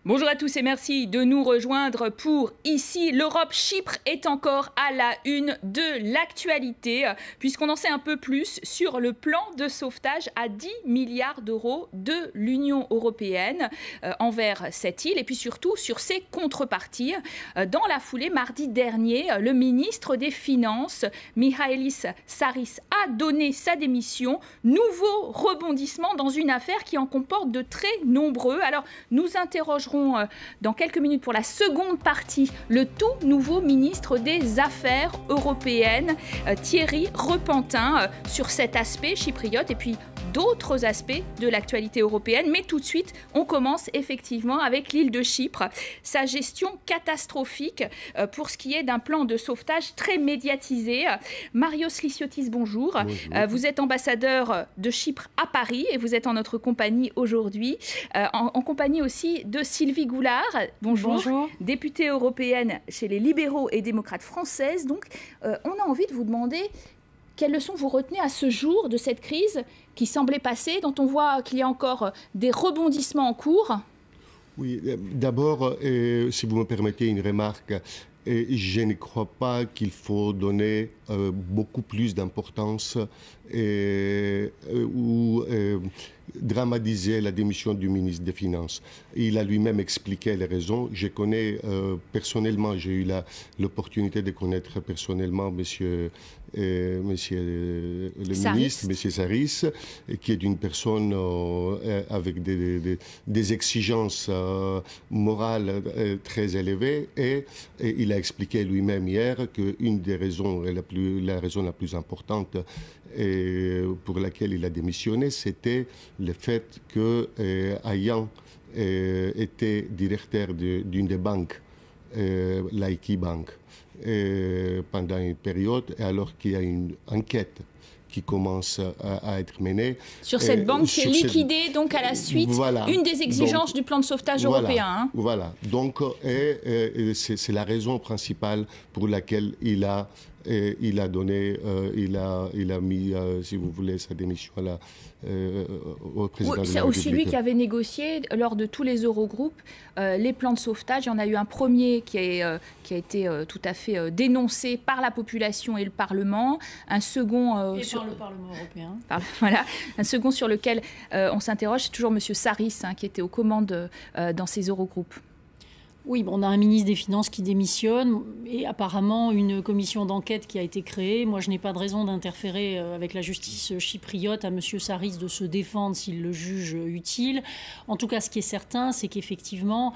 Bonjour à tous et merci de nous rejoindre pour Ici l'Europe. Chypre est encore à la une de l'actualité puisqu'on en sait un peu plus sur le plan de sauvetage à 10 milliards d'euros de l'Union européenne envers cette île et puis surtout sur ses contreparties. Dans la foulée, mardi dernier, le ministre des Finances, Michaelis Sarris, a donné sa démission. Nouveau rebondissement dans une affaire qui en comporte de très nombreux. Alors, nous interrogerons dans quelques minutes pour la seconde partie le tout nouveau ministre des Affaires européennes, Thierry Repentin, sur cet aspect chypriote et puis d'autres aspects de l'actualité européenne. Mais tout de suite, on commence effectivement avec l'île de Chypre. Sa gestion catastrophique pour ce qui est d'un plan de sauvetage très médiatisé. Marios Lysiotis, bonjour. Bonjour. Vous êtes ambassadeur de Chypre à Paris et vous êtes en notre compagnie aujourd'hui. En compagnie aussi de Sylvie Goulard. Bonjour. Bonjour. Députée européenne chez les libéraux et démocrates françaises. Donc, on a envie de vous demander quelles leçons vous retenez à ce jour de cette crise qui semblait passer, dont on voit qu'il y a encore des rebondissements en cours? Oui, d'abord, si vous me permettez une remarque, je ne crois pas qu'il faut donner beaucoup plus d'importance ou dramatiser la démission du ministre des Finances. Il a lui-même expliqué les raisons. Je connais personnellement, j'ai eu l'opportunité de connaître personnellement monsieur le ministre, monsieur Sarris, qui est une personne avec des exigences morales très élevées. Et il a expliqué lui-même hier qu'une des raisons, la raison la plus importante pour laquelle il a démissionné, c'était le fait que, ayant été directeur d'une des banques, Laiki Bank, pendant une période, alors qu'il y a une enquête qui commence à être menée. Sur cette banque qui est liquidée donc à la suite, voilà, une des exigences du plan de sauvetage européen. Hein. Voilà, donc c'est la raison principale pour laquelle il a mis, si vous voulez, sa démission au président de la République. C'est aussi lui qui avait négocié lors de tous les Eurogroupes les plans de sauvetage. Il y en a eu un premier qui a été tout à fait dénoncé par la population et le Parlement, un second par le Parlement européen. Voilà, un second sur lequel on s'interroge, c'est toujours M. Sarris qui était aux commandes dans ces Eurogroupes. Oui, bon, on a un ministre des Finances qui démissionne et apparemment une commission d'enquête qui a été créée. Moi, je n'ai pas de raison d'interférer avec la justice chypriote à M. Sarris de se défendre s'il le juge utile. En tout cas, ce qui est certain, c'est qu'effectivement,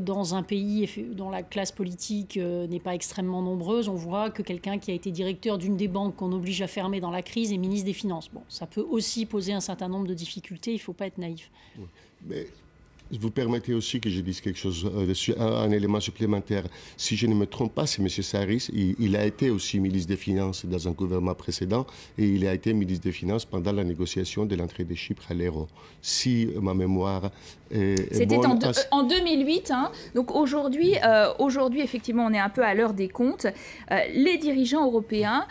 dans un pays dont la classe politique n'est pas extrêmement nombreuse, on voit que quelqu'un qui a été directeur d'une des banques qu'on oblige à fermer dans la crise est ministre des Finances. Bon, ça peut aussi poser un certain nombre de difficultés, il ne faut pas être naïf. Oui, mais vous permettez aussi que je dise quelque chose dessus, un élément supplémentaire. Si je ne me trompe pas, c'est M. Sarris. Il a été aussi ministre des Finances dans un gouvernement précédent et il a été ministre des Finances pendant la négociation de l'entrée de Chypre à l'euro. Si ma mémoire est C'était bonne, en 2008. Hein. Donc aujourd'hui, effectivement, on est un peu à l'heure des comptes. Les dirigeants européens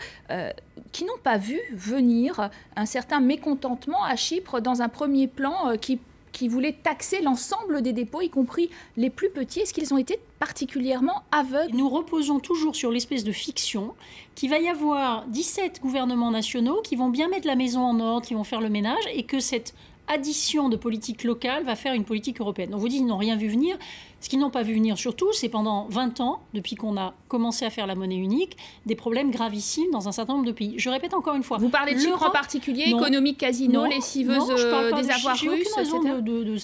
qui n'ont pas vu venir un certain mécontentement à Chypre dans un premier plan qui voulaient taxer l'ensemble des dépôts, y compris les plus petits. Est-ce qu'ils ont été particulièrement aveugles? Nous reposons toujours sur l'espèce de fiction qu'il va y avoir 17 gouvernements nationaux qui vont bien mettre la maison en ordre, qui vont faire le ménage, et que cette addition de politique locale va faire une politique européenne. On vous dit qu'ils n'ont rien vu venir. Ce qu'ils n'ont pas vu venir surtout, c'est pendant 20 ans, depuis qu'on a commencé à faire la monnaie unique, des problèmes gravissimes dans un certain nombre de pays. Je répète encore une fois. Vous parlez de Chypre en particulier, économique, casino, lessiveuse des avoirs russes, etc.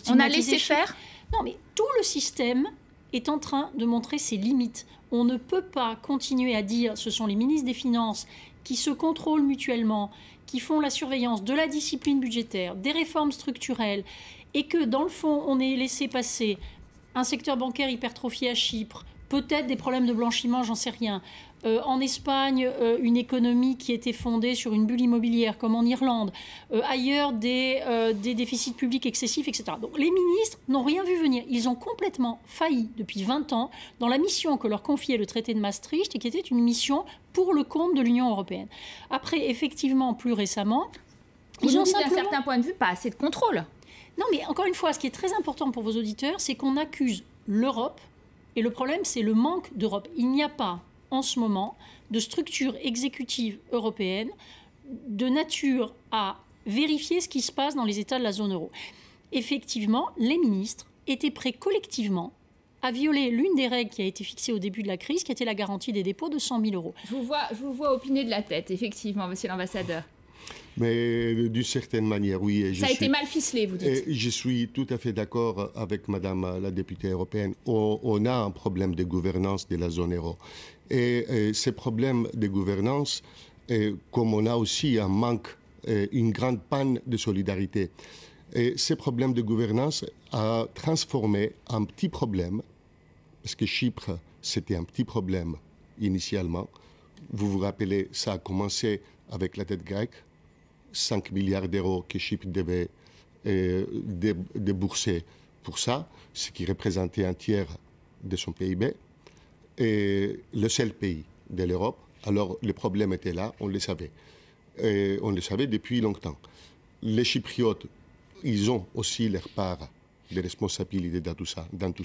On a laissé faire? Non, mais tout le système est en train de montrer ses limites. On ne peut pas continuer à dire ce sont les ministres des Finances qui se contrôlent mutuellement, qui font la surveillance de la discipline budgétaire, des réformes structurelles, et que dans le fond, on ait laissé passer un secteur bancaire hypertrophié à Chypre, peut-être des problèmes de blanchiment, j'en sais rien. En Espagne, une économie qui était fondée sur une bulle immobilière, comme en Irlande. Ailleurs, des déficits publics excessifs, etc. Donc les ministres n'ont rien vu venir. Ils ont complètement failli depuis 20 ans dans la mission que leur confiait le traité de Maastricht et qui était une mission pour le compte de l'Union européenne. Après, effectivement, plus récemment, ils ont simplement, d'un certain point de vue, pas assez de contrôle. Non, mais encore une fois, ce qui est très important pour vos auditeurs, c'est qu'on accuse l'Europe, et le problème, c'est le manque d'Europe. Il n'y a pas, en ce moment, de structure exécutive européenne de nature à vérifier ce qui se passe dans les États de la zone euro. Effectivement, les ministres étaient prêts collectivement à violer l'une des règles qui a été fixée au début de la crise, qui était la garantie des dépôts de 100 000 euros. Je vous vois opiner de la tête, effectivement, monsieur l'ambassadeur. Mais d'une certaine manière, oui. Ça a été mal ficelé, vous dites. Je suis tout à fait d'accord avec madame la députée européenne. On a un problème de gouvernance de la zone euro. Et ces problèmes de gouvernance, comme on a aussi un manque, une grande panne de solidarité. Et ces problèmes de gouvernance a transformé un petit problème, parce que Chypre, c'était un petit problème initialement. Vous vous rappelez, ça a commencé avec la dette grecque. 5 milliards d'euros que Chypre devait débourser pour ça, ce qui représentait un tiers de son PIB, et le seul pays de l'Europe. Alors, le problème était là, on le savait. Et on le savait depuis longtemps. Les Chypriotes, ils ont aussi leur part de responsabilité dans tout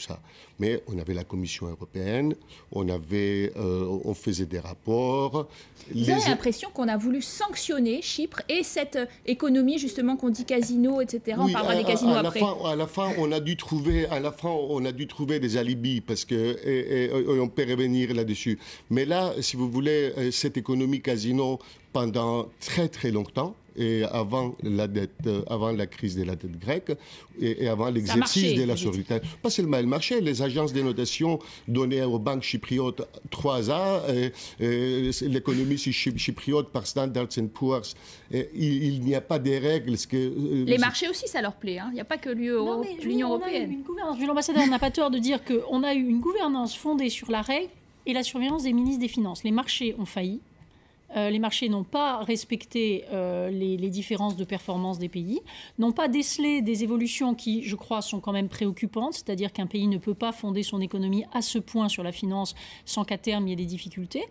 ça. Mais on avait la Commission européenne, on faisait des rapports. Vous avez l'impression qu'on a voulu sanctionner Chypre et cette économie justement qu'on dit casino, etc. Oui, on parlera des casinos après. À la fin, on a dû trouver des alibis parce que on peut revenir là-dessus. Mais là, si vous voulez, cette économie casino pendant très très longtemps, et avant la crise de la dette grecque et avant l'exercice de la solidarité. Pas seulement elle marchait, les agences de notation donnaient aux banques chypriotes 3A, l'économie chypriote par Standard & Poor's. Il n'y a pas de règles. Les marchés aussi, ça leur plaît. Il n'y a pas que l'Union européenne. L'ambassadeur n'a pas tort de dire qu'on a eu une gouvernance fondée sur la règle et la surveillance des ministres des Finances. Les marchés ont failli. Les marchés n'ont pas respecté les différences de performance des pays, n'ont pas décelé des évolutions qui, je crois, sont quand même préoccupantes, c'est-à-dire qu'un pays ne peut pas fonder son économie à ce point sur la finance sans qu'à terme il y ait des difficultés.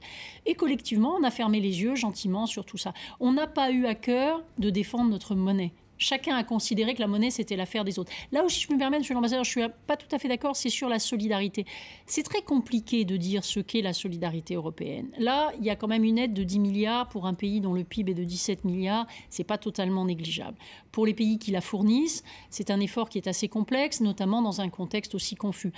Et collectivement, on a fermé les yeux gentiment sur tout ça. On n'a pas eu à cœur de défendre notre monnaie. Chacun a considéré que la monnaie, c'était l'affaire des autres. Là où, si je peux me permettre, monsieur l'ambassadeur, je ne suis pas tout à fait d'accord, c'est sur la solidarité. C'est très compliqué de dire ce qu'est la solidarité européenne. Là, il y a quand même une aide de 10 milliards pour un pays dont le PIB est de 17 milliards. Ce n'est pas totalement négligeable. Pour les pays qui la fournissent, c'est un effort qui est assez complexe, notamment dans un contexte aussi confus.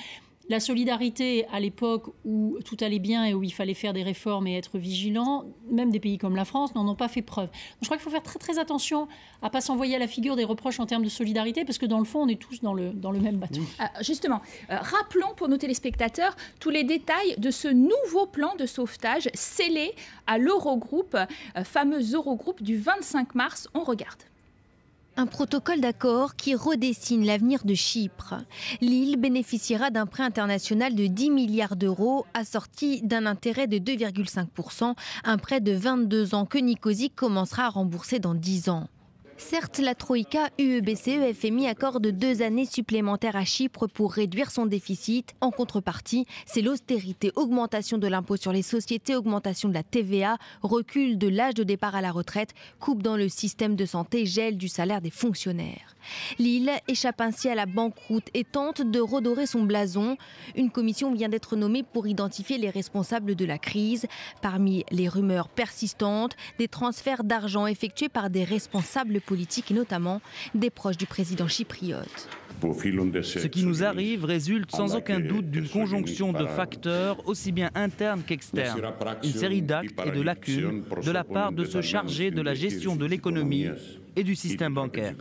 La solidarité, à l'époque où tout allait bien et où il fallait faire des réformes et être vigilant, même des pays comme la France n'en ont pas fait preuve. Donc, je crois qu'il faut faire très, très attention à ne pas s'envoyer à la figure des reproches en termes de solidarité, parce que dans le fond, on est tous dans le même bateau. Justement, rappelons pour nos téléspectateurs tous les détails de ce nouveau plan de sauvetage scellé à l'Eurogroupe, fameux Eurogroupe du 25 mars. On regarde. Un protocole d'accord qui redessine l'avenir de Chypre. L'île bénéficiera d'un prêt international de 10 milliards d'euros assorti d'un intérêt de 2,5%, un prêt de 22 ans que Nicosie commencera à rembourser dans 10 ans. Certes, la Troïka, UE-BCE, FMI accorde 2 années supplémentaires à Chypre pour réduire son déficit. En contrepartie, c'est l'austérité, augmentation de l'impôt sur les sociétés, augmentation de la TVA, recul de l'âge de départ à la retraite, coupe dans le système de santé, gel du salaire des fonctionnaires. L'île échappe ainsi à la banqueroute et tente de redorer son blason. Une commission vient d'être nommée pour identifier les responsables de la crise. Parmi les rumeurs persistantes, des transferts d'argent effectués par des responsables politiques et notamment des proches du président chypriote. Ce qui nous arrive résulte sans aucun doute d'une conjonction de facteurs aussi bien internes qu'externes. Une série d'actes et de lacunes de la part de ceux chargés de la gestion de l'économie et du système bancaire.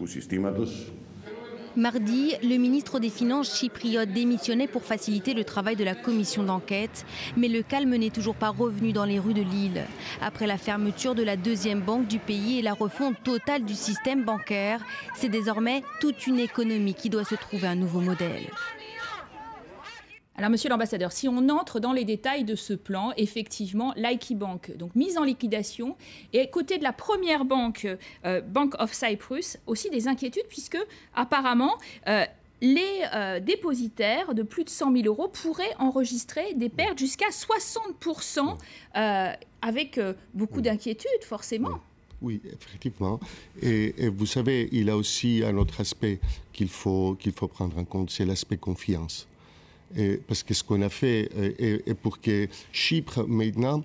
Mardi, le ministre des Finances chypriote démissionnait pour faciliter le travail de la commission d'enquête. Mais le calme n'est toujours pas revenu dans les rues de l'île. Après la fermeture de la deuxième banque du pays et la refonte totale du système bancaire, c'est désormais toute une économie qui doit se trouver un nouveau modèle. Alors, monsieur l'ambassadeur, si on entre dans les détails de ce plan, effectivement, Laiki Bank, donc mise en liquidation, et à côté de la première banque, Bank of Cyprus, aussi des inquiétudes, puisque apparemment, les dépositaires de plus de 100 000 euros pourraient enregistrer des pertes jusqu'à 60%, avec beaucoup d'inquiétudes, forcément. Oui, effectivement. Et vous savez, il y a aussi un autre aspect qu'il faut prendre en compte, c'est l'aspect confiance. Parce que ce qu'on a fait, et pour que Chypre, maintenant,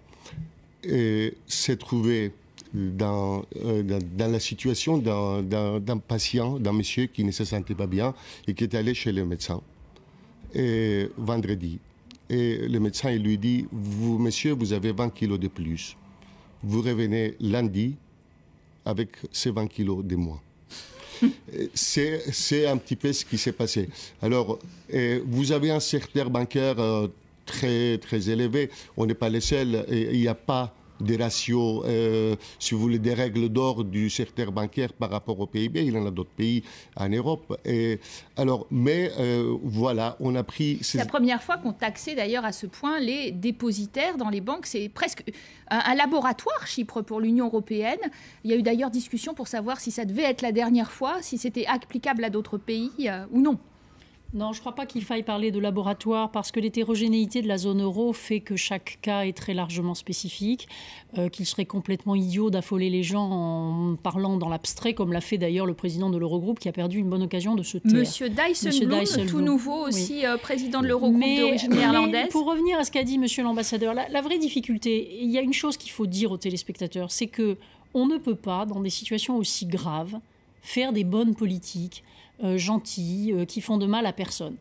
s'est trouvé dans la situation d'un patient, d'un monsieur qui ne se sentait pas bien et qui est allé chez le médecin vendredi. Et le médecin, il lui dit, vous, monsieur, vous avez 20 kilos de plus. Vous revenez lundi avec ces 20 kilos de moins. C'est un petit peu ce qui s'est passé. Alors, vous avez un secteur bancaire très, très élevé. On n'est pas les seuls. Il n'y a pas des ratios, si vous voulez, des règles d'or du secteur bancaire par rapport au PIB. Il y en a d'autres pays en Europe. Mais voilà, on a pris... C'est la première fois qu'on taxait d'ailleurs à ce point les dépositaires dans les banques. C'est presque un laboratoire, Chypre, pour l'Union européenne. Il y a eu d'ailleurs discussion pour savoir si ça devait être la dernière fois, si c'était applicable à d'autres pays ou non. Non, je ne crois pas qu'il faille parler de laboratoire parce que l'hétérogénéité de la zone euro fait que chaque cas est très largement spécifique, qu'il serait complètement idiot d'affoler les gens en parlant dans l'abstrait, comme l'a fait d'ailleurs le président de l'Eurogroupe qui a perdu une bonne occasion de se taire. Monsieur Dijsselbloem, tout nouveau aussi, oui. Président de l'Eurogroupe d'origine néerlandaise. Pour revenir à ce qu'a dit monsieur l'ambassadeur, la vraie difficulté, il y a une chose qu'il faut dire aux téléspectateurs, c'est qu'on ne peut pas, dans des situations aussi graves, faire des bonnes politiques gentils, qui font de mal à personne.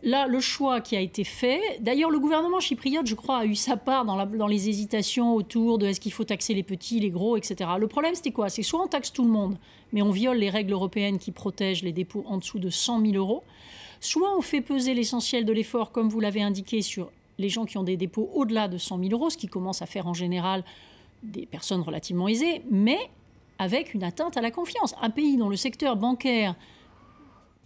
Là, le choix qui a été fait, d'ailleurs le gouvernement chypriote, je crois, a eu sa part dans les hésitations autour de est-ce qu'il faut taxer les petits, les gros, etc. Le problème, c'était quoi? C'est soit on taxe tout le monde, mais on viole les règles européennes qui protègent les dépôts en dessous de 100 000 euros, soit on fait peser l'essentiel de l'effort, comme vous l'avez indiqué, sur les gens qui ont des dépôts au-delà de 100 000 euros, ce qui commence à faire en général des personnes relativement aisées, mais avec une atteinte à la confiance. Un pays dont le secteur bancaire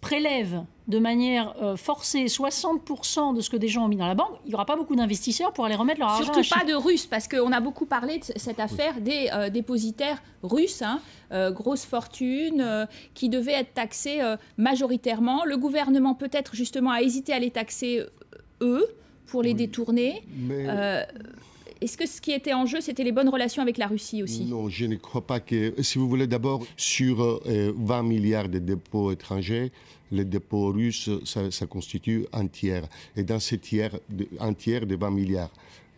prélève de manière forcée 60% de ce que des gens ont mis dans la banque, il n'y aura pas beaucoup d'investisseurs pour aller remettre leur argent. Surtout pas de Russes, parce qu'on a beaucoup parlé de cette affaire des dépositaires russes, grosses fortunes, qui devaient être taxés majoritairement. Le gouvernement peut-être justement a hésité à les taxer eux pour les détourner. Est-ce que ce qui était en jeu, c'était les bonnes relations avec la Russie aussi? Non, je ne crois pas que... Si vous voulez, d'abord, sur 20 milliards de dépôts étrangers, les dépôts russes, ça constitue un tiers. Et dans ce tiers, un tiers de 20 milliards.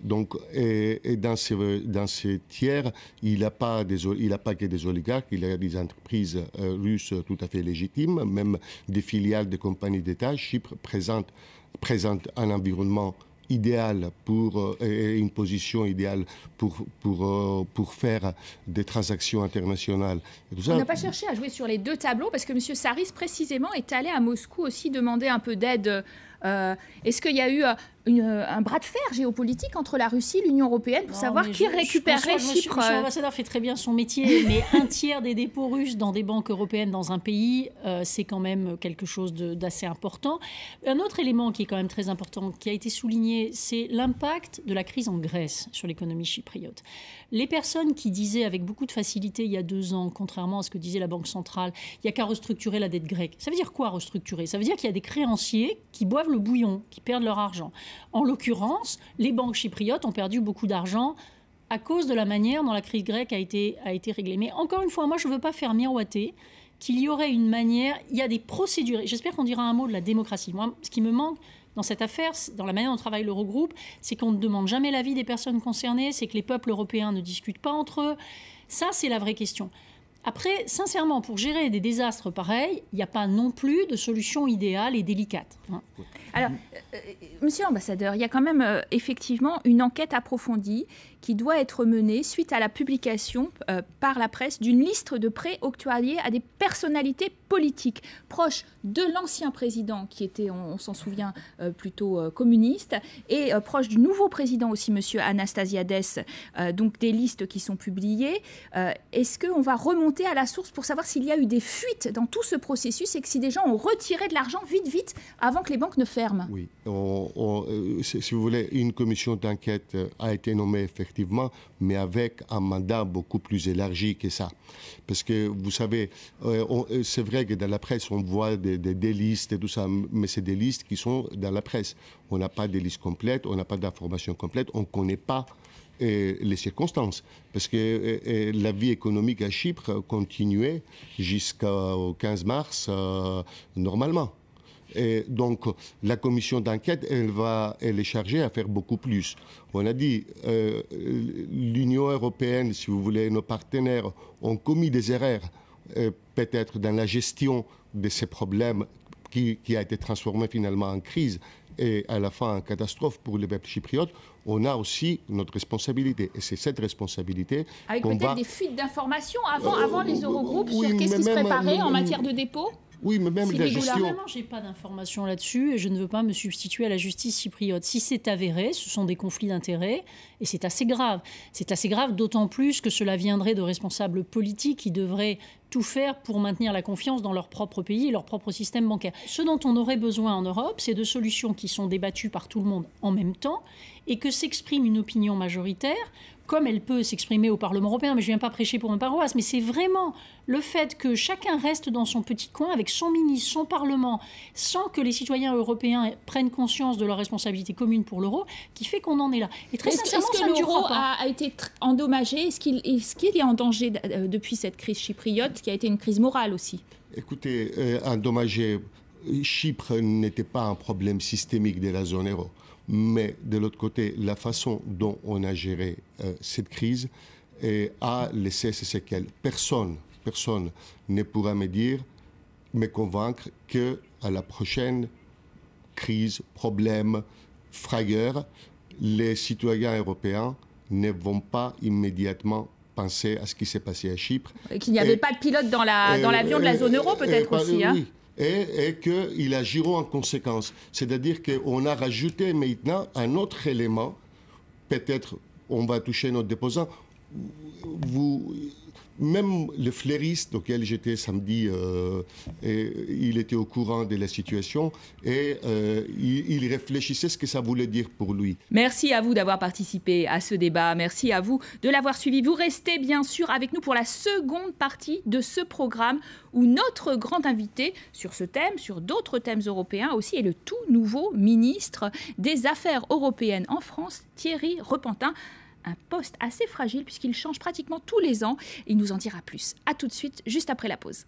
Donc, et dans ces tiers, il n'y a pas que des oligarques, il y a des entreprises russes tout à fait légitimes, même des filiales de compagnies d'État. Chypre présente un environnement idéal et une position idéale pour faire des transactions internationales. On n'a pas cherché à jouer sur les deux tableaux parce que M. Saris, précisément, est allé à Moscou aussi demander un peu d'aide. Est-ce qu'il y a eu un bras de fer géopolitique entre la Russie et l'Union européenne pour savoir qui récupérerait Chypre? M. l'ambassadeur fait très bien son métier, mais un tiers des dépôts russes dans des banques européennes dans un pays, c'est quand même quelque chose d'assez important. Un autre élément qui est quand même très important, qui a été souligné, c'est l'impact de la crise en Grèce sur l'économie chypriote. Les personnes qui disaient avec beaucoup de facilité il y a 2 ans, contrairement à ce que disait la Banque centrale, il n'y a qu'à restructurer la dette grecque. Ça veut dire quoi restructurer? Ça veut dire qu'il y a des créanciers qui boivent le bouillon, qui perdent leur argent. En l'occurrence, les banques chypriotes ont perdu beaucoup d'argent à cause de la manière dont la crise grecque a été réglée. Mais encore une fois, moi, je ne veux pas faire miroiter qu'il y aurait une manière... Il y a des procédures. J'espère qu'on dira un mot de la démocratie. Moi, ce qui me manque dans cette affaire, dans la manière dont travaille l'Eurogroupe, c'est qu'on ne demande jamais l'avis des personnes concernées, c'est que les peuples européens ne discutent pas entre eux. Ça, c'est la vraie question. Après, sincèrement, pour gérer des désastres pareils, il n'y a pas non plus de solution idéale et délicate. Alors, monsieur l'ambassadeur, il y a quand même effectivement une enquête approfondie qui doit être menée suite à la publication par la presse d'une liste de prêts octroyés à des personnalités politiques proches de l'ancien président qui était, on s'en souvient, plutôt communiste, et proche du nouveau président aussi, monsieur Anastasiades, donc des listes qui sont publiées. Est-ce qu'on va remonter à la source pour savoir s'il y a eu des fuites dans tout ce processus et que si des gens ont retiré de l'argent vite, avant que les banques ne ferment? Oui, si vous voulez, une commission d'enquête a été nommée effectivement, mais avec un mandat beaucoup plus élargi que ça. Parce que vous savez, c'est vrai que dans la presse, on voit des listes et tout ça, mais c'est des listes qui sont dans la presse. On n'a pas des listes complètes, on n'a pas d'informations complètes, on ne connaît pas les circonstances. Parce que la vie économique à Chypre continuait jusqu'au 15 mars normalement. Et donc, la commission d'enquête, elle est chargée à faire beaucoup plus. On a dit, l'Union européenne, si vous voulez, nos partenaires ont commis des erreurs, peut-être dans la gestion de ces problèmes qui a été transformé finalement en crise et à la fin en catastrophe pour le peuple chypriote. On a aussi notre responsabilité. Et c'est cette responsabilité avec peut-être des fuites d'informations avant les Eurogroupes sur qu'est-ce qui se préparait en matière de dépôt. Oui, mais même la gestion... Vraiment, je n'ai pas d'informations là-dessus et je ne veux pas me substituer à la justice chypriote. Si c'est avéré, ce sont des conflits d'intérêts et c'est assez grave. C'est assez grave, d'autant plus que cela viendrait de responsables politiques qui devraient tout faire pour maintenir la confiance dans leur propre pays et leur propre système bancaire. Ce dont on aurait besoin en Europe, c'est de solutions qui sont débattues par tout le monde en même temps et que s'exprime une opinion majoritaire, comme elle peut s'exprimer au Parlement européen. Mais je ne viens pas prêcher pour une paroisse, mais c'est vraiment le fait que chacun reste dans son petit coin avec son ministre, son Parlement, sans que les citoyens européens prennent conscience de leur responsabilité commune pour l'euro, qui fait qu'on en est là. Et très sincèrement, est-ce que l'euro a été endommagé? Est-ce qu'il est en danger depuis cette crise chypriote, qui a été une crise morale aussi? Écoutez, endommagé, Chypre n'était pas un problème systémique de la zone euro. Mais de l'autre côté, la façon dont on a géré cette crise a laissé ses séquelles. Personne ne pourra me convaincre qu'à la prochaine crise, problème, frayeur, les citoyens européens ne vont pas immédiatement penser à ce qui s'est passé à Chypre. Qu'il n'y avait pas de pilote dans l'avion de la zone euro, peut-être aussi. Oui. Et qu'ils agiront en conséquence. C'est-à-dire qu'on a rajouté maintenant un autre élément. Peut-être on va toucher notre déposant. Même le fleuriste auquel j'étais samedi, il était au courant de la situation et il réfléchissait ce que ça voulait dire pour lui. Merci à vous d'avoir participé à ce débat. Merci à vous de l'avoir suivi. Vous restez bien sûr avec nous pour la seconde partie de ce programme où notre grand invité sur ce thème, sur d'autres thèmes européens aussi, est le tout nouveau ministre des Affaires européennes en France, Thierry Repentin. Un poste assez fragile puisqu'il change pratiquement tous les ans. Il nous en dira plus. À tout de suite, juste après la pause.